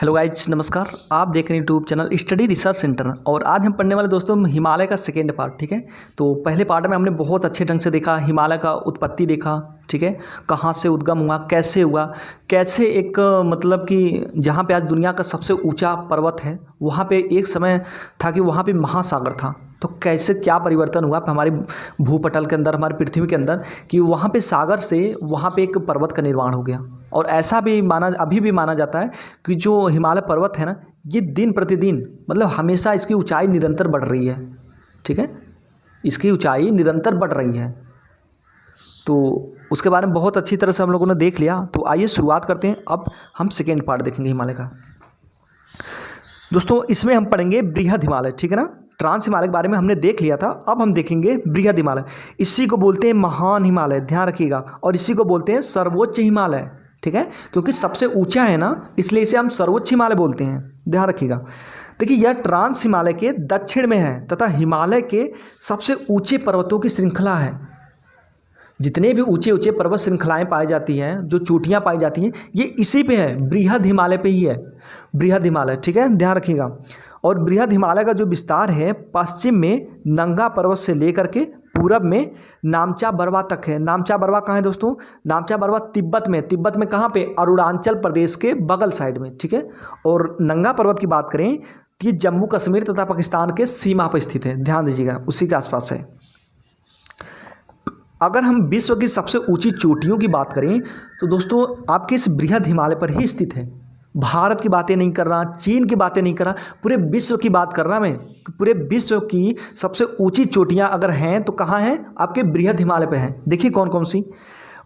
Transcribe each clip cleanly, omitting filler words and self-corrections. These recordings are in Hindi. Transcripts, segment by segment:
हेलो गाइज, नमस्कार। आप देख रहे हैं YouTube channel study research centre और आज हम पढ़ने वाले दोस्तों हिमालय का सेकेंड पार्ट। ठीक है, तो पहले पार्ट में हमने बहुत अच्छे ढंग से देखा, हिमालय का उत्पत्ति देखा। ठीक है, कहाँ से उद्गम हुआ, कैसे हुआ, कैसे एक मतलब कि जहाँ पे आज दुनिया का सबसे ऊंचा पर्वत है वहाँ पे एक समय था कि वहाँ पे महासागर था। तो कैसे क्या परिवर्तन हुआ हमारे भूपटल के अंदर, हमारी पृथ्वी के अंदर, कि वहाँ पे सागर से वहाँ पे एक पर्वत का निर्माण हो गया। और ऐसा भी अभी भी माना जाता है कि जो हिमालय पर्वत है ना, ये दिन प्रतिदिन मतलब हमेशा इसकी ऊंचाई निरंतर बढ़ रही है। ठीक है, इसकी ऊंचाई निरंतर बढ़ रही है। तो उसके बारे में बहुत अच्छी तरह से हम लोगों ने देख लिया। तो आइए शुरुआत करते हैं। अब हम सेकेंड पार्ट देखेंगे हिमालय का। दोस्तों इसमें हम पढ़ेंगे बृहद हिमालय। ठीक है ना, ट्रांस हिमालय के बारे में हमने देख लिया था, अब हम देखेंगे बृहद हिमालय। इसी को बोलते हैं महान हिमालय, ध्यान रखिएगा। और इसी को बोलते हैं सर्वोच्च हिमालय। ठीक है, क्योंकि सबसे ऊंचा है ना, इसलिए इसे हम सर्वोच्च हिमालय बोलते हैं, ध्यान रखिएगा। देखिए यह ट्रांस हिमालय के दक्षिण में है तथा हिमालय के सबसे ऊंचे पर्वतों की श्रृंखला है। जितने भी ऊंचे ऊंचे पर्वत श्रृंखलाएं पाई जाती हैं, जो चोटियां पाई जाती हैं, ये इसी पे है, बृहद हिमालय पे ही है, बृहद हिमालय। ठीक है, ध्यान रखिएगा। और बृहद हिमालय का जो विस्तार है पश्चिम में नंगा पर्वत से लेकर के पूरब में नामचा बरवा तक है। नामचा बरवा कहाँ है दोस्तों? नामचा बरवा तिब्बत में। तिब्बत में कहाँ पे? अरुणाचल प्रदेश के बगल साइड में। ठीक है, और नंगा पर्वत की बात करें तो ये जम्मू कश्मीर तथा पाकिस्तान के सीमा पर स्थित है, ध्यान दीजिएगा, उसी के आसपास है। अगर हम विश्व की सबसे ऊंची चोटियों की बात करें तो दोस्तों आपके इस बृहद हिमालय पर ही स्थित है। भारत की बातें नहीं कर रहा, चीन की बातें नहीं कर रहा, पूरे विश्व की बात कर रहा मैं। पूरे विश्व की सबसे ऊंची चोटियां अगर हैं तो कहाँ हैं? आपके बृहद हिमालय पे हैं। देखिए कौन कौन सी।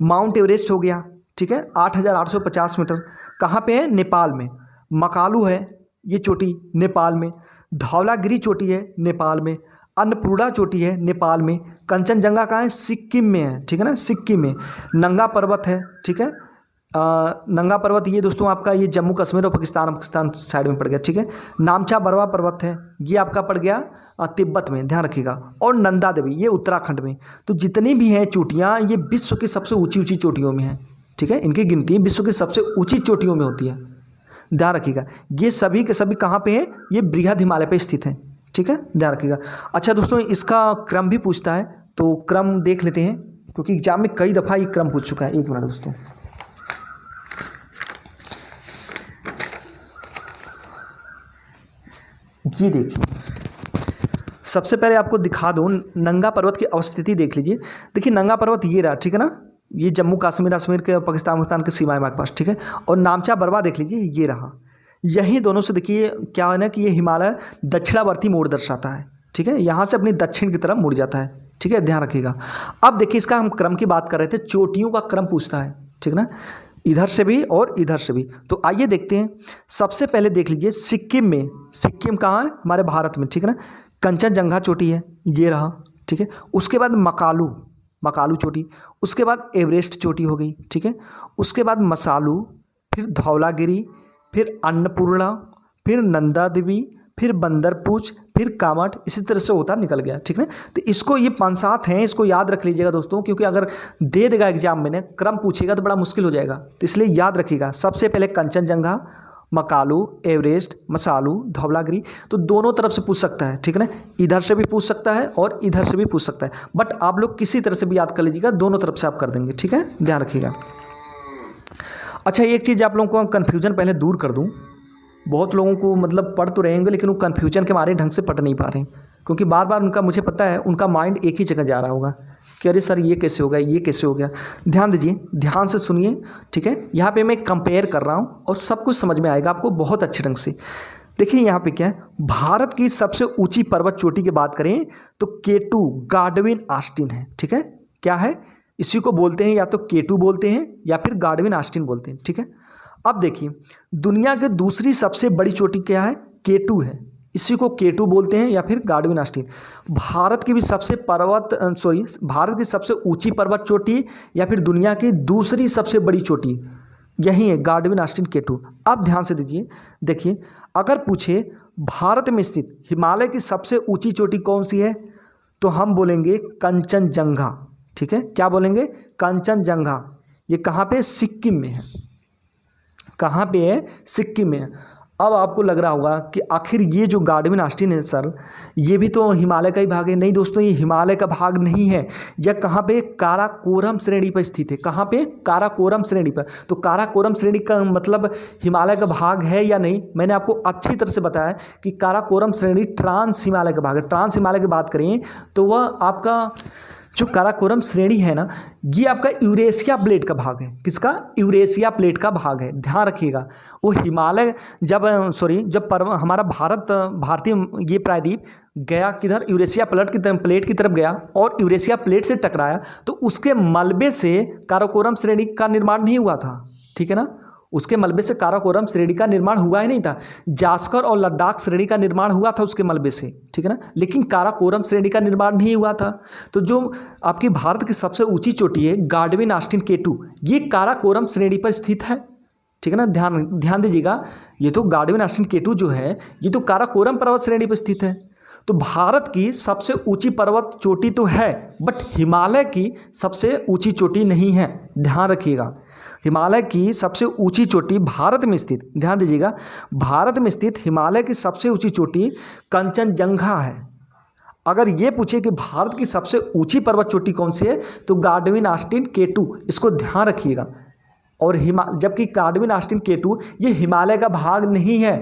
माउंट एवरेस्ट हो गया, ठीक है, 8,850 मीटर, कहाँ पे है? नेपाल में। मकालू है ये चोटी, नेपाल में। धौलागिरी चोटी है नेपाल में। अन्नपूर्णा चोटी है नेपाल में। कंचनजंगा कहाँ है? सिक्किम में है। ठीक है ना, सिक्किम में। नंगा पर्वत है, ठीक है, नंगा पर्वत ये दोस्तों आपका ये जम्मू कश्मीर और पाकिस्तान साइड में पड़ गया। ठीक है, नामचा बरवा पर्वत है, ये आपका पड़ गया तिब्बत में, ध्यान रखिएगा। और नंदा देवी ये उत्तराखंड में। तो जितनी भी हैं चोटियाँ ये विश्व की सबसे ऊंची ऊंची चोटियों में हैं। ठीक है, इनकी गिनती विश्व की सबसे ऊंची चोटियों में होती है, ध्यान रखिएगा। ये सभी के सभी कहाँ पे हैं? ये बृहद हिमालय पे स्थित हैं। ठीक है, ध्यान रखिएगा। अच्छा दोस्तों इसका क्रम भी पूछता है, तो क्रम देख लेते हैं क्योंकि एग्जाम में कई दफ़ा ये क्रम पूछ चुका है। एक मिनट दोस्तों, ये देखिए, सबसे पहले आपको दिखा दूँ नंगा पर्वत की अवस्थिति देख लीजिए। देखिए नंगा पर्वत ये रहा, ठीक है ना, ये जम्मू कश्मीर के पाकिस्तान के सीमाएं के पास। ठीक है, और नामचा बरवा देख लीजिए, ये रहा। यही दोनों से देखिए क्या है ना कि ये हिमालय दक्षिणावर्ती मोड़ दर्शाता है। ठीक है, यहाँ से अपनी दक्षिण की तरफ मुड़ जाता है। ठीक है, ध्यान रखिएगा। अब देखिए इसका हम क्रम की बात कर रहे थे, चोटियों का क्रम पूछता है। ठीक ना, इधर से भी और इधर से भी। तो आइए देखते हैं। सबसे पहले देख लीजिए सिक्किम में। सिक्किम कहाँ है? हमारे भारत में। ठीक है ना, कंचनजंगा चोटी है, ये रहा। ठीक है, उसके बाद मकालू चोटी, उसके बाद एवरेस्ट चोटी हो गई। ठीक है, उसके बाद मसालू, फिर धौलागिरी, फिर अन्नपूर्णा, फिर नंदा देवी, फिर बंदरपूछ, फिर कामठ, इसी तरह से होता निकल गया। ठीक है, तो इसको ये 5-7 हैं, इसको याद रख लीजिएगा दोस्तों, क्योंकि अगर दे देगा एग्जाम में क्रम पूछेगा तो बड़ा मुश्किल हो जाएगा। तो इसलिए याद रखिएगा। सबसे पहले कंचनजंगा, मकालू, एवरेस्ट, मसालू, धौलागिरी। तो दोनों तरफ से पूछ सकता है। ठीक है ना, इधर से भी पूछ सकता है और इधर से भी पूछ सकता है, बट आप लोग किसी तरह से भी याद कर लीजिएगा, दोनों तरफ से आप कर देंगे। ठीक है, ध्यान रखिएगा। अच्छा एक चीज़ आप लोगों को कन्फ्यूजन पहले दूर कर दूँ। बहुत लोगों को मतलब पढ़ तो रहेंगे लेकिन वो कन्फ्यूजन के मारे ढंग से पढ़ नहीं पा रहे हैं, क्योंकि बार बार उनका, मुझे पता है उनका माइंड एक ही जगह जा रहा होगा कि अरे सर ये कैसे हो गया, ये कैसे हो गया। ध्यान दीजिए, ध्यान से सुनिए। ठीक है, यहाँ पे मैं कंपेयर कर रहा हूँ और सब कुछ समझ में आएगा आपको बहुत अच्छे ढंग से। देखिए यहाँ पे क्या है, भारत की सबसे ऊंची पर्वत चोटी की बात करें तो K2 गाडविन ऑस्टिन है। ठीक है, क्या है? इसी को बोलते हैं या तो K2 बोलते हैं या फिर गाडविन ऑस्टिन बोलते हैं। ठीक है, अब देखिए दुनिया की दूसरी सबसे बड़ी चोटी क्या है? K2 है, इसी को K2 बोलते हैं या फिर गाडविन ऑस्टिन। भारत की भी भारत की सबसे ऊंची पर्वत चोटी या फिर दुनिया की दूसरी सबसे बड़ी चोटी यही है, गाडविन ऑस्टिन K2। अब ध्यान से दीजिए, देखिए अगर पूछे भारत में स्थित हिमालय की सबसे ऊंची चोटी कौन सी है, तो हम बोलेंगे कंचनजंगा। ठीक है, क्या बोलेंगे? कंचनजंगा। ये कहाँ पे? सिक्किम में है। कहाँ पे है? सिक्किम में है। अब आपको लग रहा होगा कि आखिर ये जो गार्डविन ऑस्टिन है सर, ये भी तो हिमालय का ही भाग है। नहीं दोस्तों, ये हिमालय का भाग नहीं है। यह कहाँ पे? काराकोरम श्रेणी पर स्थित है। कहाँ पे? काराकोरम श्रेणी पर। तो काराकोरम श्रेणी का मतलब हिमालय का भाग है या नहीं, मैंने आपको अच्छी तरह से बताया कि काराकोरम श्रेणी ट्रांस हिमालय का भाग है। ट्रांस हिमालय की बात करें तो वह आपका जो काराकोरम श्रेणी है ना, ये आपका यूरेशिया प्लेट का भाग है। किसका? यूरेशिया प्लेट का भाग है। ध्यान रखिएगा, वो हिमालय जब हमारा भारतीय ये प्रायद्वीप गया किधर? यूरेशिया प्लेट की तरफ गया और यूरेशिया प्लेट से टकराया, तो उसके मलबे से काराकोरम श्रेणी का निर्माण नहीं हुआ था। ठीक है ना, उसके मलबे से काराकोरम श्रेणी का निर्माण हुआ ही नहीं था। जास्कर और लद्दाख श्रेणी का निर्माण हुआ था उसके मलबे से, ठीक है ना, लेकिन काराकोरम श्रेणी का निर्माण नहीं हुआ था। तो जो आपकी भारत की सबसे ऊंची चोटी है गार्डविन ऑस्टिन K2, ये काराकोरम श्रेणी पर स्थित है। ठीक है ना, ध्यान दीजिएगा, ये तो गार्डविन ऑस्टिन K2 जो है ये तो काराकोरम पर्वत श्रेणी पर स्थित है। तो भारत की सबसे ऊंची पर्वत चोटी तो है, बट हिमालय की सबसे ऊंची चोटी नहीं है। ध्यान रखिएगा, हिमालय की सबसे ऊंची चोटी भारत में स्थित, ध्यान दीजिएगा, भारत में स्थित हिमालय की सबसे ऊंची चोटी कंचनजंगा है। अगर ये पूछे कि भारत की सबसे ऊंची पर्वत चोटी कौन सी है, तो गार्डविन ऑस्टिन K2, इसको ध्यान रखिएगा। और जबकि गार्डविन ऑस्टिन K2 ये हिमालय का भाग नहीं है।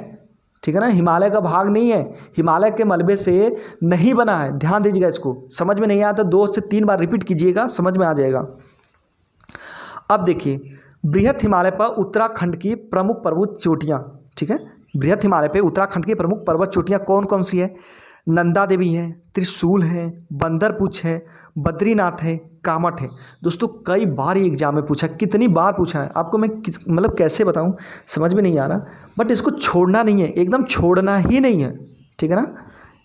ठीक है ना, हिमालय का भाग नहीं है, हिमालय के मलबे से नहीं बना है। ध्यान दीजिएगा, इसको समझ में नहीं आया तो 2 से 3 बार रिपीट कीजिएगा, समझ में आ जाएगा। अब देखिए, बृहत हिमालय पर उत्तराखंड की प्रमुख पर्वत चोटियाँ, ठीक है, बृहत हिमालय पे उत्तराखंड की प्रमुख पर्वत चोटियाँ कौन कौन सी है? नंदा देवी है, त्रिशूल है, बंदरपुछ है, बद्रीनाथ है, कामठ है। दोस्तों कई बार ये एग्जाम में पूछा, कितनी बार पूछा है आपको मैं मतलब कैसे बताऊं, समझ में नहीं आ रहा, बट इसको छोड़ना नहीं है, एकदम छोड़ना ही नहीं है। ठीक है ना,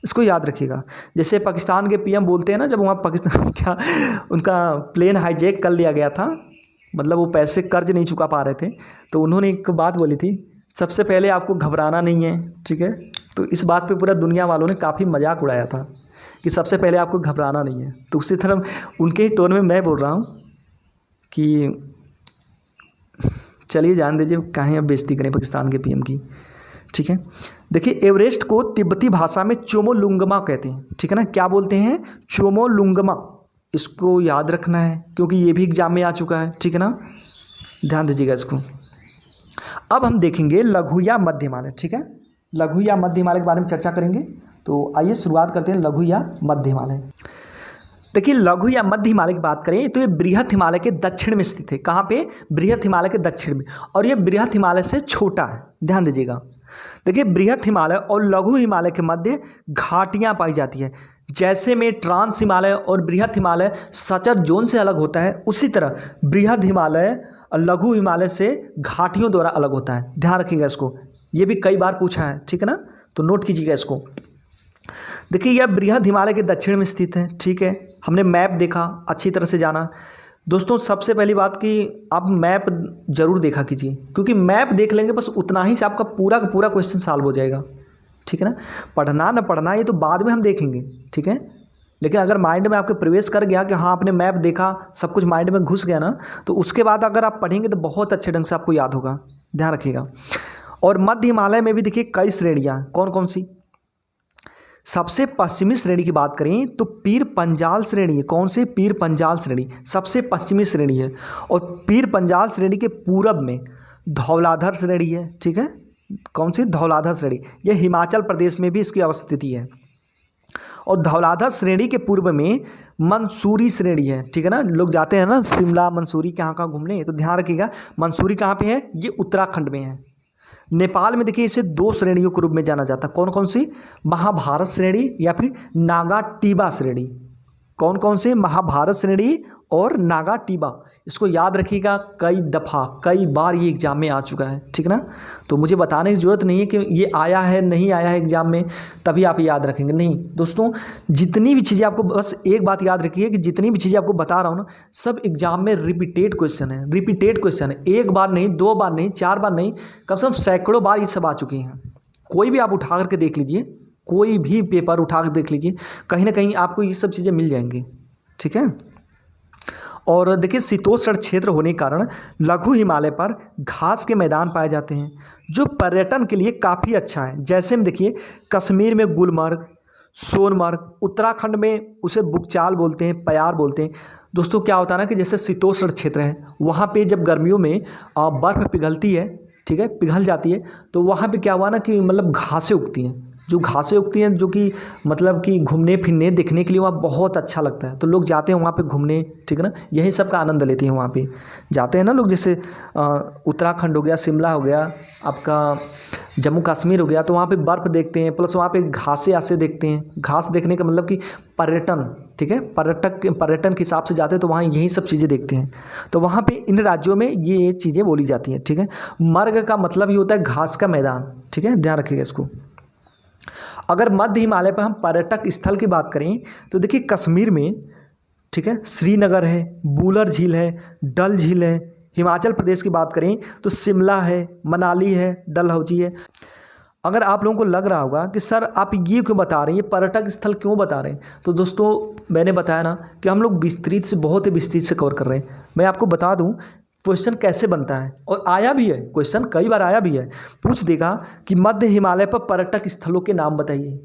इसको याद रखिएगा। जैसे पाकिस्तान के PM बोलते हैं ना, जब वहाँ पाकिस्तान क्या उनका प्लेन हाईजैक कर लिया गया था, मतलब वो पैसे कर्ज नहीं चुका पा रहे थे, तो उन्होंने एक बात बोली थी, सबसे पहले आपको घबराना नहीं है। ठीक है, तो इस बात पे पूरा दुनिया वालों ने काफ़ी मजाक उड़ाया था कि सबसे पहले आपको घबराना नहीं है। तो उसी तरह उनके ही टोन में मैं बोल रहा हूँ कि चलिए जान दीजिए, काहे अब बेइज्जती करें पाकिस्तान के PM की। ठीक है, देखिए, एवरेस्ट को तिब्बती भाषा में चोमोलुंगमा कहते हैं। ठीक है ना, क्या बोलते हैं? चोमोलुंगमा। इसको याद रखना है क्योंकि ये भी एग्जाम में आ चुका है। ठीक है ना, ध्यान दीजिएगा इसको। अब हम देखेंगे लघु या मध्य हिमालय। ठीक है, लघु या मध्य हिमालय के बारे में चर्चा करेंगे। तो आइए शुरुआत करते हैं लघु या मध्य हिमालय। देखिए, लघु या मध्य हिमालय की बात करें तो ये बृहत हिमालय के दक्षिण में स्थित है। कहाँ पे? बृहत हिमालय के दक्षिण में, और ये बृहत हिमालय से छोटा है। ध्यान दीजिएगा, देखिए, बृहत हिमालय और लघु हिमालय के मध्य घाटियाँ पाई जाती है। जैसे में ट्रांस हिमालय और बृहत हिमालय सचर जोन से अलग होता है, उसी तरह बृहद हिमालय और लघु हिमालय से घाटियों द्वारा अलग होता है। ध्यान रखिएगा इसको, ये भी कई बार पूछा है। ठीक है ना, तो नोट कीजिएगा इसको। देखिए, यह बृहद हिमालय के दक्षिण में स्थित है। ठीक है, हमने मैप देखा, अच्छी तरह से जाना। दोस्तों सबसे पहली बात कि आप मैप जरूर देखा कीजिए, क्योंकि मैप देख लेंगे बस उतना ही से आपका पूरा का पूरा क्वेश्चन सॉल्व हो जाएगा। ठीक है ना, पढ़ना न पढ़ना ये तो बाद में हम देखेंगे। ठीक है, लेकिन अगर माइंड में आपके प्रवेश कर गया कि हाँ आपने मैप देखा, सब कुछ माइंड में घुस गया ना, तो उसके बाद अगर आप पढ़ेंगे तो बहुत अच्छे ढंग से आपको याद होगा। ध्यान रखिएगा। और मध्य हिमालय में भी देखिए कई श्रेणियाँ, कौन कौन सी? सबसे पश्चिमी श्रेणी की बात करें तो पीर पंजाल श्रेणी है। कौन सी? पीर पंजाल श्रेणी सबसे पश्चिमी श्रेणी है। और पीर पंजाल श्रेणी के पूरब में धौलाधर श्रेणी है। ठीक है, कौन सी? धौलाधर श्रेणी, यह हिमाचल प्रदेश में भी इसकी अवस्थिति है। और धौलाधर श्रेणी के पूर्व में मंसूरी श्रेणी है। ठीक है ना, लोग जाते हैं ना शिमला मंसूरी कहाँ घूमने, तो ध्यान रखिएगा मंसूरी कहाँ पे है? ये उत्तराखंड में है। नेपाल में देखिए इसे 2 श्रेणियों के रूप में जाना जाता है। कौन कौन सी? महाभारत श्रेणी या फिर नागा टीबा श्रेणी। कौन कौन से? महाभारत श्रेणी और नागा टीबा। इसको याद रखिएगा, कई दफ़ा कई बार ये एग्जाम में आ चुका है। ठीक ना, तो मुझे बताने की ज़रूरत नहीं है कि ये आया है नहीं आया है एग्जाम में तभी आप याद रखेंगे, नहीं दोस्तों। जितनी भी चीज़ें आपको, बस एक बात याद रखिए कि जितनी भी चीज़ें आपको बता रहा हूँ ना, सब एग्जाम में रिपीटेड क्वेश्चन है। रिपीटेड क्वेश्चन है, 1 बार नहीं, 2 बार नहीं, 4 बार नहीं, कम से कम सैकड़ों बार ये सब आ चुकी हैं। कोई भी आप उठा करके देख लीजिए, कोई भी पेपर उठा कर देख लीजिए, कहीं ना कहीं आपको ये सब चीज़ें मिल जाएंगी। ठीक है, और देखिए शीतोष्ण क्षेत्र होने के कारण लघु हिमालय पर घास के मैदान पाए जाते हैं जो पर्यटन के लिए काफ़ी अच्छा है। जैसे में देखिए कश्मीर में गुलमर्ग, सोनमर्ग, उत्तराखंड में उसे बुकचाल बोलते हैं, पयार बोलते हैं। दोस्तों क्या होता है ना कि जैसे शीतोष्ण क्षेत्र है, वहाँ पे जब गर्मियों में बर्फ़ पिघलती है, ठीक है, पिघल जाती है, तो वहाँ पे क्या हुआ ना कि मतलब घासें उगती हैं, जो घासें उगती हैं जो कि मतलब कि घूमने फिरने देखने के लिए वहाँ बहुत अच्छा लगता है। तो लोग जाते हैं वहाँ पे घूमने, ठीक है ना, यही सब का आनंद लेते हैं। वहाँ पे जाते हैं ना लोग, जैसे उत्तराखंड हो गया, शिमला हो गया, आपका जम्मू कश्मीर हो गया, तो वहाँ पे बर्फ़ देखते हैं, प्लस वहाँ पे घासें आसे देखते हैं। घास देखने का मतलब कि पर्यटन, ठीक है, पर्यटन के हिसाब से जाते हैं तो वहाँ यही सब चीज़ें देखते हैं। तो वहाँ पे इन राज्यों में ये चीज़ें बोली जाती हैं, ठीक है। मर्ग का मतलब ही होता है घास का मैदान, ठीक है, ध्यान रखिएगा इसको। अगर मध्य हिमालय पर हम पर्यटक स्थल की बात करें तो देखिए कश्मीर में, ठीक है, श्रीनगर है, बूलर झील है, डल झील है। हिमाचल प्रदेश की बात करें तो शिमला है, मनाली है, डलहौजी है। अगर आप लोगों को लग रहा होगा कि सर आप ये क्यों बता रहे हैं, ये पर्यटक स्थल क्यों बता रहे हैं, तो दोस्तों मैंने बताया ना कि हम लोग विस्तृत से, बहुत ही विस्तृत से कवर कर रहे हैं। मैं आपको बता दूं क्वेश्चन कैसे बनता है, और आया भी है क्वेश्चन, कई बार आया भी है। पूछ देगा कि मध्य हिमालय पर पर्यटक स्थलों के नाम बताइए।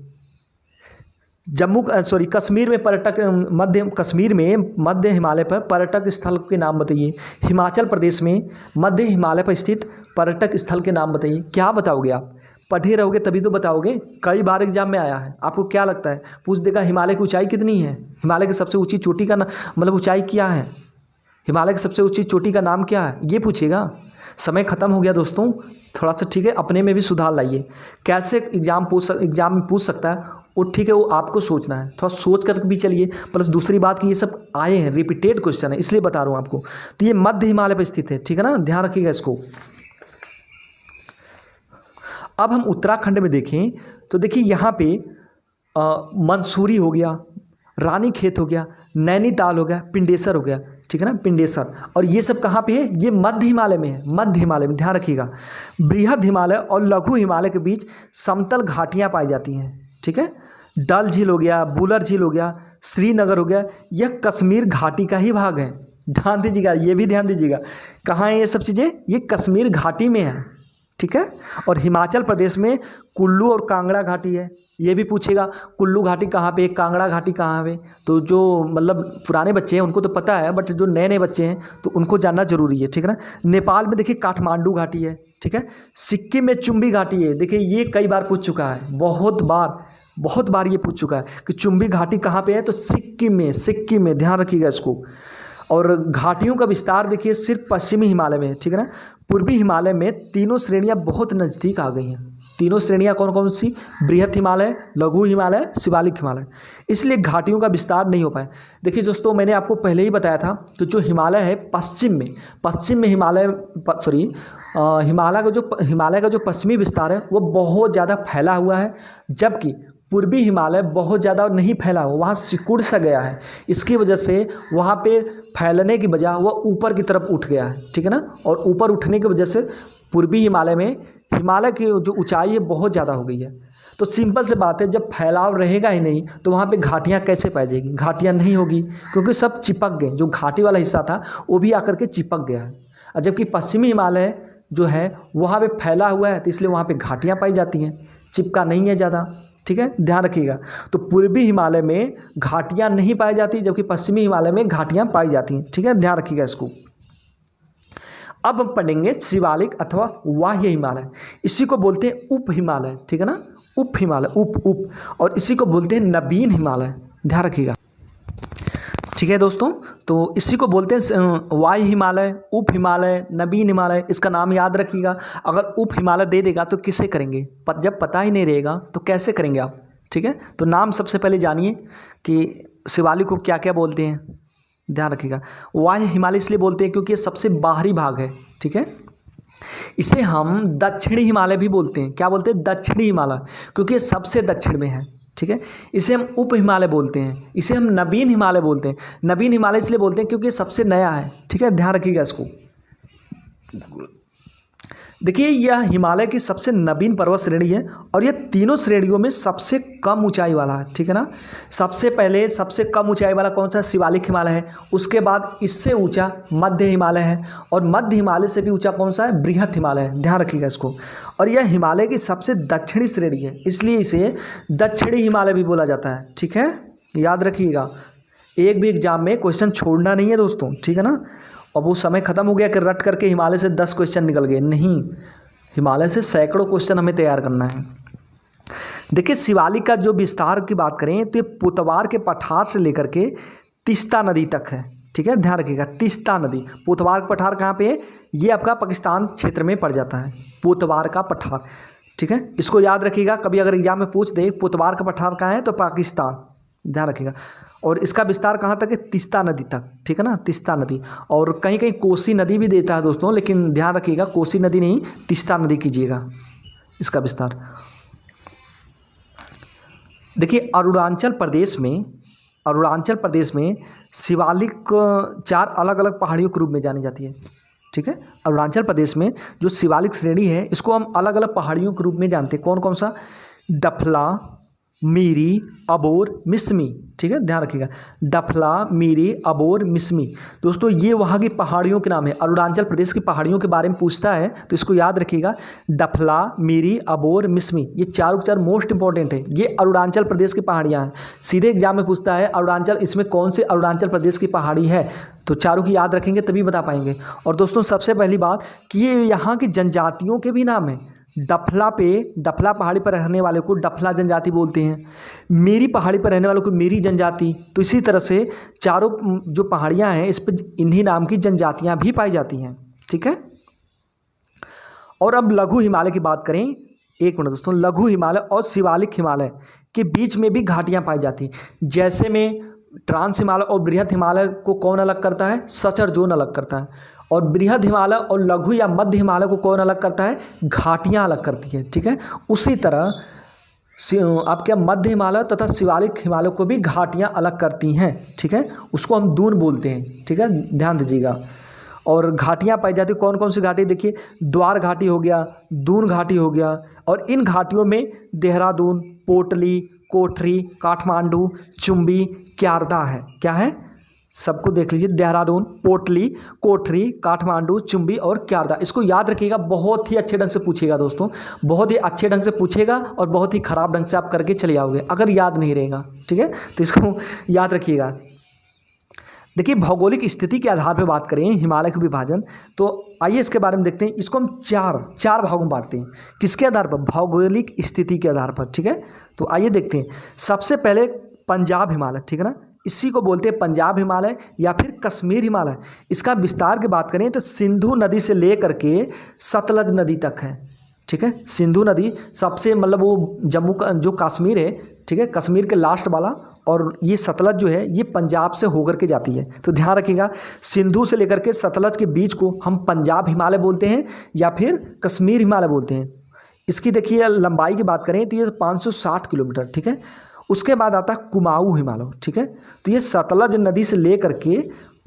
कश्मीर में मध्य हिमालय पर पर्यटक स्थल के नाम बताइए। हिमाचल प्रदेश में मध्य हिमालय पर स्थित पर्यटक स्थल के नाम बताइए। क्या बताओगे आप? पढ़े रहोगे तभी तो बताओगे, कई बार एग्जाम में आया है। आपको क्या लगता है? पूछ देगा हिमालय की ऊंचाई कितनी है, हिमालय की सबसे ऊंची चोटी का मतलब ऊंचाई क्या है, हिमालय की सबसे ऊंची चोटी का नाम क्या है, ये पूछेगा। समय खत्म हो गया दोस्तों, थोड़ा सा ठीक है अपने में भी सुधार लाइए। कैसे एग्जाम में पूछ सकता है वो, ठीक है, वो आपको सोचना है, थोड़ा सोच कर भी चलिए। प्लस दूसरी बात कि ये सब आए हैं, रिपीटेड क्वेश्चन है, इसलिए बता रहा हूँ आपको। तो ये मध्य हिमालय पर स्थित है, ठीक है ना, ध्यान रखिएगा इसको। अब हम उत्तराखंड में देखें तो देखिए यहाँ पे मंसूरी हो गया, रानीखेत हो गया, नैनीताल हो गया, पिंडेसर हो गया, ठीक है ना, पिंडेसर। और ये सब कहाँ पे है? ये मध्य हिमालय में है, मध्य हिमालय में, ध्यान रखिएगा। बृहद हिमालय और लघु हिमालय के बीच समतल घाटियाँ पाई जाती हैं, ठीक है। डल झील हो गया, बुलर झील हो गया, श्रीनगर हो गया, यह कश्मीर घाटी का ही भाग है। ध्यान दीजिएगा, ये भी ध्यान दीजिएगा। कहाँ है ये सब चीज़ें? ये कश्मीर घाटी में है, ठीक है। और हिमाचल प्रदेश में कुल्लू और कांगड़ा घाटी है। ये भी पूछेगा कुल्लू घाटी कहाँ पे, कांगड़ा घाटी कहाँ पे। तो जो मतलब पुराने बच्चे हैं उनको तो पता है, बट जो नए नए बच्चे हैं तो उनको जानना जरूरी है, ठीक है ना। नेपाल में देखिए काठमांडू घाटी है, ठीक है। सिक्किम में चुम्बी घाटी है। देखिए ये कई बार पूछ चुका है, बहुत बार ये पूछ चुका है कि चुम्बी घाटी कहाँ पे है, तो सिक्किम में, ध्यान रखिएगा इसको। और घाटियों का विस्तार देखिए सिर्फ पश्चिमी हिमालय में है, ठीक है ना। पूर्वी हिमालय में तीनों श्रेणियां बहुत नज़दीक आ गई हैं। तीनों श्रेणियां कौन कौन सी? बृहद हिमालय, लघु हिमालय, शिवालिक हिमालय। इसलिए घाटियों का विस्तार नहीं हो पाया। देखिए दोस्तों मैंने आपको पहले ही बताया था कि जो हिमालय है पश्चिम में हिमालय का जो पश्चिमी विस्तार है वो बहुत ज़्यादा फैला हुआ है, जबकि पूर्वी हिमालय बहुत ज़्यादा नहीं फैला हुआ, वहाँ सिकुड़ सा गया है। इसकी वजह से वहाँ पे फैलने की बजाय वह ऊपर की तरफ उठ गया है, ठीक है ना। और ऊपर उठने की वजह से पूर्वी हिमालय में हिमालय की जो ऊंचाई है बहुत ज़्यादा हो गई है। तो सिंपल से बात है, जब फैलाव रहेगा ही नहीं तो वहाँ पे घाटियाँ कैसे पाई जाएगी? घाटियाँ नहीं होगी, क्योंकि सब चिपक गए। जो घाटी वाला हिस्सा था वो भी आकर के चिपक गया है। और जबकि पश्चिमी हिमालय जो है वहाँ पे फैला हुआ है, तो इसलिए वहाँ पे घाटियाँ पाई जाती हैं, चिपका नहीं है ज़्यादा, ठीक है, ध्यान रखिएगा। तो पूर्वी हिमालय में घाटियाँ नहीं पाई जाती, जबकि पश्चिमी हिमालय में घाटियाँ पाई जाती हैं, ठीक है, ध्यान रखिएगा इसको। अब हम पढ़ेंगे शिवालिक अथवा बाह्य हिमालय। इसी को बोलते हैं उप हिमालय, ठीक है ना, उप हिमालय, उप और इसी को बोलते हैं नवीन हिमालय, ध्यान रखिएगा, ठीक है दोस्तों। तो इसी को बोलते हैं वायु हिमालय, उप हिमालय, नवीन हिमालय। इसका नाम याद रखिएगा। अगर उप हिमालय दे देगा तो किसे करेंगे, जब पता ही नहीं रहेगा तो कैसे करेंगे आप, ठीक है। तो नाम सबसे पहले जानिए कि शिवालिक को क्या क्या बोलते हैं, ध्यान रखिएगा। वायु हिमालय इसलिए बोलते हैं क्योंकि ये सबसे बाहरी भाग है, ठीक है। इसे हम दक्षिणी हिमालय भी बोलते हैं। क्या बोलते हैं? दक्षिणी हिमालय, क्योंकि ये सबसे दक्षिण में है, ठीक है। इसे हम उप हिमालय बोलते हैं। इसे हम नवीन हिमालय बोलते हैं। नवीन हिमालय इसलिए बोलते हैं क्योंकि ये सबसे नया है, ठीक है, ध्यान रखिएगा इसको। देखिए यह हिमालय की सबसे नवीन पर्वत श्रेणी है और यह तीनों श्रेणियों में सबसे कम ऊंचाई वाला है, ठीक है ना। सबसे पहले सबसे कम ऊंचाई वाला कौन सा, शिवालिक हिमालय है। उसके बाद इससे ऊंचा मध्य हिमालय है और मध्य हिमालय से भी ऊंचा कौन सा है, बृहत हिमालय है, ध्यान रखिएगा इसको। और यह हिमालय की सबसे दक्षिणी श्रेणी है, इसलिए इसे दक्षिणी हिमालय भी बोला जाता है, ठीक है, याद रखिएगा। एक भी एग्जाम में क्वेश्चन छोड़ना नहीं है दोस्तों, ठीक है ना। और वो समय खत्म हो गया कि रट करके हिमालय से 10 क्वेश्चन निकल गए, नहीं, हिमालय से सैकड़ों क्वेश्चन हमें तैयार करना है। देखिए शिवालिक का जो विस्तार की बात करें तो ये पुतवार के पठार से लेकर के तीस्ता नदी तक है, ठीक है, ध्यान रखिएगा। तीस्ता नदी, पुतवार का पठार कहाँ पे है, ये आपका पाकिस्तान क्षेत्र में पड़ जाता है, पुतवार का पठार, ठीक है, इसको याद रखिएगा। कभी अगर एग्जाम में पूछ दे पुतवार का पठार कहाँ है तो पाकिस्तान, ध्यान रखिएगा। और इसका विस्तार कहाँ तक है, तीस्ता नदी तक, ठीक है ना, तीस्ता नदी। और कहीं कहीं कोसी नदी भी देता है दोस्तों, लेकिन ध्यान रखिएगा कोसी नदी नहीं, तीस्ता नदी कीजिएगा इसका विस्तार। देखिए अरुणाचल प्रदेश में शिवालिक 4 अलग अलग पहाड़ियों के रूप में जानी जाती है, ठीक है। अरुणाचल प्रदेश में जो शिवालिक श्रेणी है इसको हम अलग अलग पहाड़ियों के रूप में जानते हैं, कौन कौन सा, डफला, मीरी, अबोर, मिसमी, ठीक है, ध्यान रखिएगा। डफला, मीरी, अबोर, मिसमी, दोस्तों ये वहाँ की पहाड़ियों के नाम है। अरुणाचल प्रदेश की पहाड़ियों के बारे में पूछता है तो इसको याद रखिएगा, डफला, मीरी, अबोर, मिसमी, ये चारों के चार मोस्ट इंपॉर्टेंट है। ये अरुणाचल प्रदेश की पहाड़ियाँ हैं, सीधे एग्जाम में पूछता है अरुणाचल, इसमें कौन से अरुणाचल प्रदेश की पहाड़ी है, तो चारों की याद रखेंगे तभी बता पाएंगे। और दोस्तों सबसे पहली बात कि ये यहाँ की जनजातियों के भी नाम है। डफला पहाड़ी पर रहने वाले को डफला जनजाति बोलते हैं, मेरी पहाड़ी पर रहने वालों को मेरी जनजाति। तो इसी तरह से चारों जो पहाड़ियां हैं इस पर इन्हीं नाम की जनजातियां भी पाई जाती हैं, ठीक है। और अब लघु हिमालय की बात करें, एक मिनट दोस्तों, लघु हिमालय और शिवालिक हिमालय के बीच में भी घाटियां पाई जाती हैं। जैसे में ट्रांस हिमालय और बृहद हिमालय को कौन अलग करता है, सचर जोन अलग करता है। और बृहद हिमालय और लघु या मध्य हिमालय को कौन अलग करता है, घाटियां अलग करती है, ठीक है। उसी तरह आपके मध्य हिमालय तथा शिवालिक हिमालय को भी घाटियां अलग करती हैं, ठीक है, उसको हम दून बोलते हैं, ठीक है, ध्यान दीजिएगा। और घाटियां पाई जाती कौन कौन सी घाटी, देखिए द्वार घाटी हो गया, दून घाटी हो गया। और इन घाटियों में देहरादून, पोटली, कोठरी, काठमांडू, चुम्बी, क्यारदा है, क्या है, सबको देख लीजिए, देहरादून, पोटली, कोठरी, काठमांडू, चुम्बी और क्यारदा। इसको याद रखिएगा, बहुत ही अच्छे ढंग से पूछेगा दोस्तों, बहुत ही अच्छे ढंग से पूछेगा और बहुत ही खराब ढंग से आप करके चले आओगे अगर याद नहीं रहेगा, ठीक है, तो इसको याद रखिएगा। देखिए भौगोलिक स्थिति के आधार पर बात करें हिमालय का विभाजन, तो आइए इसके बारे में देखते हैं। इसको हम चार भागों में बांटते हैं, किसके आधार पर, भौगोलिक स्थिति के आधार पर, ठीक है। तो आइए देखते हैं। सबसे पहले पंजाब हिमालय, ठीक है ना, इसी को बोलते हैं पंजाब हिमालय या फिर कश्मीर हिमालय। इसका विस्तार की बात करें तो सिंधु नदी से लेकर के सतलज नदी तक है, ठीक है। सिंधु नदी सबसे मतलब वो जम्मू का जो कश्मीर है, ठीक है, कश्मीर के लास्ट वाला, और ये सतलज जो है ये पंजाब से होकर के जाती है। तो ध्यान रखिएगा, सिंधु से लेकर के सतलज के बीच को हम पंजाब हिमालय बोलते हैं या फिर कश्मीर हिमालय बोलते हैं। इसकी देखिए लंबाई की बात करें तो ये 560 किलोमीटर, ठीक है। उसके बाद आता है कुमाऊं हिमालय, ठीक है। तो ये सतलज नदी से लेकर के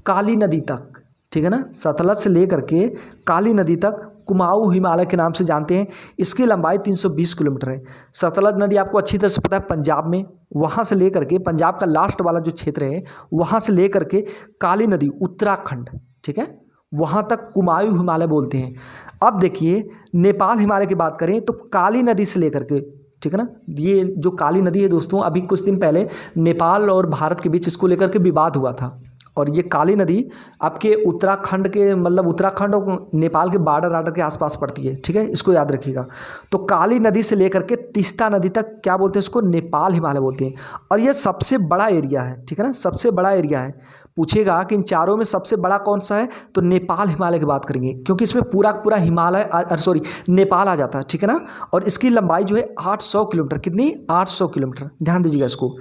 काली नदी तक, ठीक है ना, सतलज से लेकर के काली नदी तक कुमाऊं हिमालय के नाम से जानते हैं। इसकी लंबाई 320 किलोमीटर है। सतलज नदी आपको अच्छी तरह से पता है पंजाब में, वहाँ से लेकर के पंजाब का लास्ट वाला जो क्षेत्र है वहाँ से लेकर के काली नदी उत्तराखंड, ठीक है, वहाँ तक कुमाऊं हिमालय बोलते हैं। अब देखिए नेपाल हिमालय की बात करें तो काली नदी से लेकर के, ठीक है ना, ये जो काली नदी है दोस्तों, अभी कुछ दिन पहले नेपाल और भारत के बीच इसको लेकर के विवाद हुआ था। और ये काली नदी आपके उत्तराखंड के मतलब उत्तराखंड और नेपाल के बॉर्डर के आसपास पड़ती है, ठीक है, इसको याद रखिएगा। तो काली नदी से लेकर के तीस्ता नदी तक क्या बोलते हैं, इसको नेपाल हिमालय बोलते हैं। और ये सबसे बड़ा एरिया है, ठीक है ना, सबसे बड़ा एरिया है। पूछेगा कि इन चारों में सबसे बड़ा कौन सा है, तो नेपाल हिमालय की बात करेंगे, क्योंकि इसमें पूरा हिमालय नेपाल आ जाता है, ठीक है ना। और इसकी लंबाई जो है 800 किलोमीटर, कितनी, 800 किलोमीटर, ध्यान दीजिएगा इसको।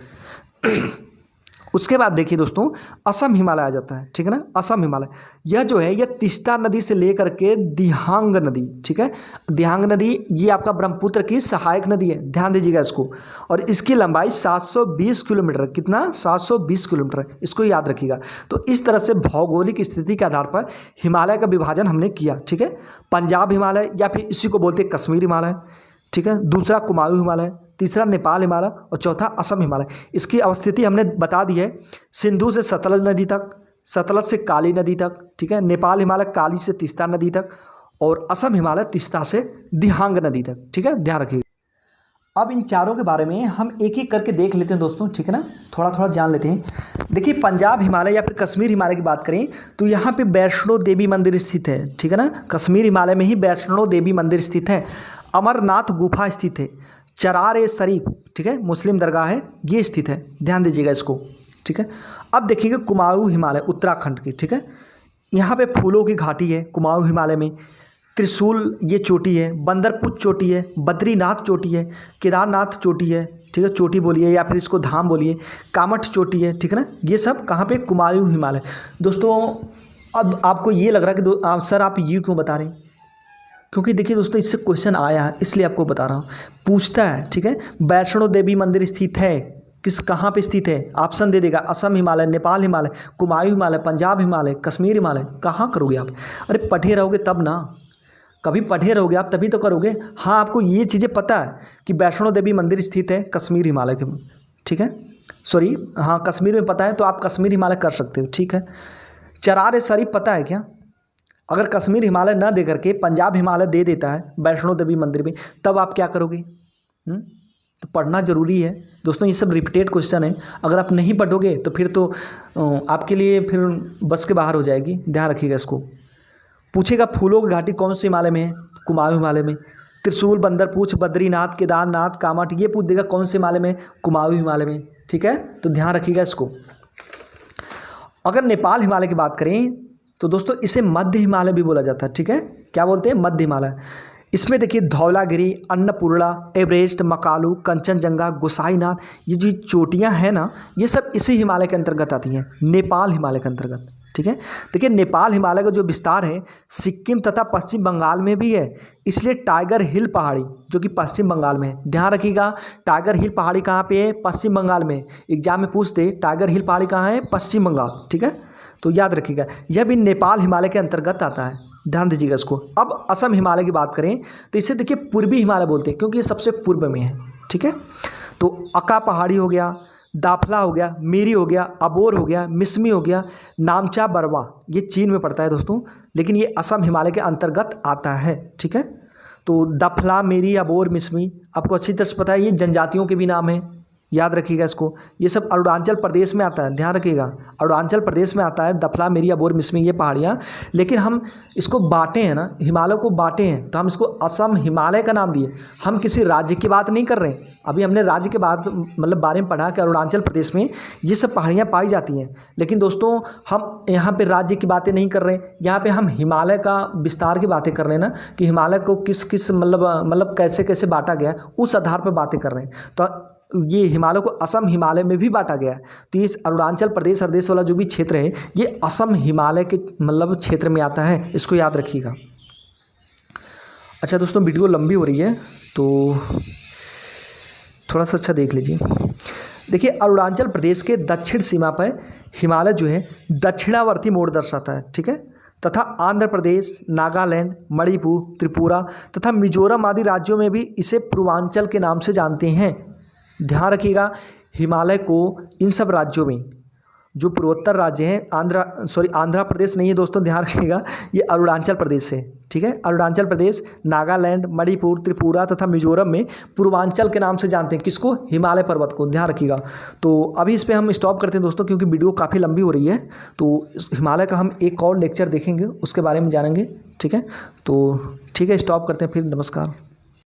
उसके बाद देखिए दोस्तों असम हिमालय आ जाता है, ठीक है ना। असम हिमालय यह जो है यह तीस्ता नदी से लेकर के दिहांग नदी, ठीक है, दिहांग नदी ये आपका ब्रह्मपुत्र की सहायक नदी है, ध्यान दीजिएगा इसको। और इसकी लंबाई 720 किलोमीटर, कितना 720 किलोमीटर है, इसको याद रखिएगा। तो इस तरह से भौगोलिक स्थिति के आधार पर हिमालय का विभाजन हमने किया, ठीक है। पंजाब हिमालय या फिर इसी को बोलते हैं कश्मीर हिमालय, ठीक है। दूसरा कुमाऊं हिमालय, तीसरा नेपाल हिमालय और चौथा असम हिमालय। इसकी अवस्थिति हमने बता दी है, सिंधु से सतलज नदी तक, सतलज से काली नदी तक, ठीक है। नेपाल हिमालय काली से तीस्ता नदी तक और असम हिमालय तीस्ता से दिहांग नदी तक, ठीक है, ध्यान रखिएगा। अब इन चारों के बारे में हम एक एक करके देख लेते हैं दोस्तों, ठीक है ना, थोड़ा थोड़ा जान लेते हैं। देखिए पंजाब हिमालय या फिर कश्मीर हिमालय की बात करें तो यहाँ पे वैष्णो देवी मंदिर स्थित है, ठीक है ना। कश्मीर हिमालय में ही वैष्णो देवी मंदिर स्थित है, अमरनाथ गुफा स्थित है, चरार शरीफ, ठीक है, मुस्लिम दरगाह है, ये स्थित है, ध्यान दीजिएगा इसको, ठीक है। अब देखिएगा कुमाऊं हिमालय उत्तराखंड की, ठीक है, यहाँ पे फूलों की घाटी है कुमाऊं हिमालय में, त्रिशूल ये चोटी है, बंदरपुर चोटी है, बद्रीनाथ चोटी है, केदारनाथ चोटी है, ठीक है, चोटी बोलिए या फिर इसको धाम बोलिए, कामठ चोटी है, ठीक है ना। ये सब कहाँ पे, कुमाऊं हिमालय। दोस्तों अब आपको ये लग रहा है कि सर आप ये क्यों बता रहे हैं, क्योंकि देखिए दोस्तों इससे क्वेश्चन आया है इसलिए आपको बता रहा हूँ, पूछता है, ठीक है। वैष्णो देवी मंदिर स्थित है किस, कहाँ पे स्थित है, ऑप्शन दे देगा, असम हिमालय, नेपाल हिमालय, कुमाऊं हिमालय, पंजाब हिमालय, कश्मीर हिमालय। कहाँ करोगे आप, अरे पढ़े रहोगे तब ना, कभी पढ़े रहोगे आप तभी तो करोगे। हाँ आपको ये चीज़ें पता है कि वैष्णो देवी मंदिर स्थित है कश्मीर हिमालय के, ठीक है, सॉरी हाँ कश्मीर में पता है तो आप कश्मीर हिमालय कर सकते हो, ठीक है। चरार शरीफ पता है क्या, अगर कश्मीर हिमालय ना दे करके पंजाब हिमालय दे देता है वैष्णो देवी मंदिर में, तब आप क्या करोगे। तो पढ़ना ज़रूरी है दोस्तों, ये सब रिपीटेड क्वेश्चन है, अगर आप नहीं पढ़ोगे तो फिर तो आपके लिए फिर बस के बाहर हो जाएगी, ध्यान रखिएगा इसको। पूछेगा फूलों की घाटी कौन से हिमालय में है, कुमाऊं हिमालय में, त्रिशूल, बंदरपूछ, बद्रीनाथ, केदारनाथ, कामठ, ये पूछ देगा कौन से हिमालय में, कुमाऊं हिमालय में, ठीक है, तो ध्यान रखिएगा इसको। अगर नेपाल हिमालय की बात करें तो दोस्तों इसे मध्य हिमालय भी बोला जाता है, ठीक है, क्या बोलते हैं, मध्य हिमालय। इसमें देखिए धौलागिरी, अन्नपूर्णा, एवरेस्ट, मकालू, कंचनजंगा, गोसाईनाथ, ये जो चोटियां हैं ना, ये सब इसी हिमालय के अंतर्गत आती हैं, नेपाल हिमालय के अंतर्गत, ठीक है। देखिए नेपाल हिमालय का जो विस्तार है सिक्किम तथा पश्चिम बंगाल में भी है, इसलिए टाइगर हिल पहाड़ी जो कि पश्चिम बंगाल में है, ध्यान रखिएगा। टाइगर हिल पहाड़ी कहाँ पे है, पश्चिम बंगाल में। एग्जाम में पूछते टाइगर हिल पहाड़ी कहाँ है, पश्चिम बंगाल, ठीक है, तो याद रखिएगा यह भी नेपाल हिमालय के अंतर्गत आता है, ध्यान दीजिएगा इसको। अब असम हिमालय की बात करें तो इसे देखिए पूर्वी हिमालय बोलते हैं क्योंकि ये सबसे पूर्व में है, ठीक है। तो अका पहाड़ी हो गया, दाफला हो गया, मेरी हो गया, अबोर हो गया, मिसमी हो गया, नामचा बरवा, ये चीन में पड़ता है दोस्तों, लेकिन ये असम हिमालय के अंतर्गत आता है, ठीक है। तो दफला, मेरी, अबोर, मिसमी आपको अच्छी तरह से पता है, ये जनजातियों के भी नाम है, याद रखिएगा इसको। ये सब अरुणाचल प्रदेश में आता है, ध्यान रखिएगा, अरुणाचल प्रदेश में आता है दफला, मेरी, अबोर, मिसमी, ये पहाड़ियाँ। लेकिन हम इसको बांटे हैं ना, हिमालय को बांटे हैं, तो हम इसको असम हिमालय का नाम दिए। हम किसी राज्य की बात नहीं कर रहे हैं, अभी हमने राज्य के बात मतलब बारे में पढ़ा कि अरुणाचल प्रदेश में ये सब पहाड़ियाँ पाई जाती हैं। लेकिन दोस्तों हम यहाँ पे राज्य की बातें नहीं कर रहे हैं, यहाँ पे हम हिमालय का विस्तार की बातें कर रहे हैं ना, कि हिमालय को किस किस मतलब कैसे कैसे बांटा गया, उस आधार पर बातें कर रहे हैं। तो ये हिमालय को असम हिमालय में भी बांटा गया है। तो इस अरुणाचल प्रदेश हरदेश वाला जो भी क्षेत्र है ये असम हिमालय के मतलब क्षेत्र में आता है, इसको याद रखिएगा। अच्छा दोस्तों वीडियो लंबी हो रही है तो थोड़ा सा अच्छा देख लीजिए। देखिए अरुणाचल प्रदेश के दक्षिण सीमा पर हिमालय जो है दक्षिणावर्ती मोड़ दर्शाता है, ठीक है, तथा आंध्र प्रदेश, नागालैंड, मणिपुर, त्रिपुरा तथा मिजोरम आदि राज्यों में भी इसे पूर्वांचल के नाम से जानते हैं। ध्यान रखिएगा हिमालय को इन सब राज्यों में जो पूर्वोत्तर राज्य हैं, आंध्र प्रदेश नहीं है दोस्तों, ध्यान रखिएगा, ये अरुणाचल प्रदेश है, ठीक है। अरुणाचल प्रदेश, नागालैंड, मणिपुर, त्रिपुरा तथा मिजोरम में पूर्वांचल के नाम से जानते हैं किसको, हिमालय पर्वत को, ध्यान रखिएगा। तो अभी इस पर हम स्टॉप करते हैं दोस्तों क्योंकि वीडियो काफ़ी लंबी हो रही है। तो हिमालय का हम एक और लेक्चर देखेंगे, उसके बारे में जानेंगे, ठीक है। तो ठीक है, स्टॉप करते हैं फिर, नमस्कार।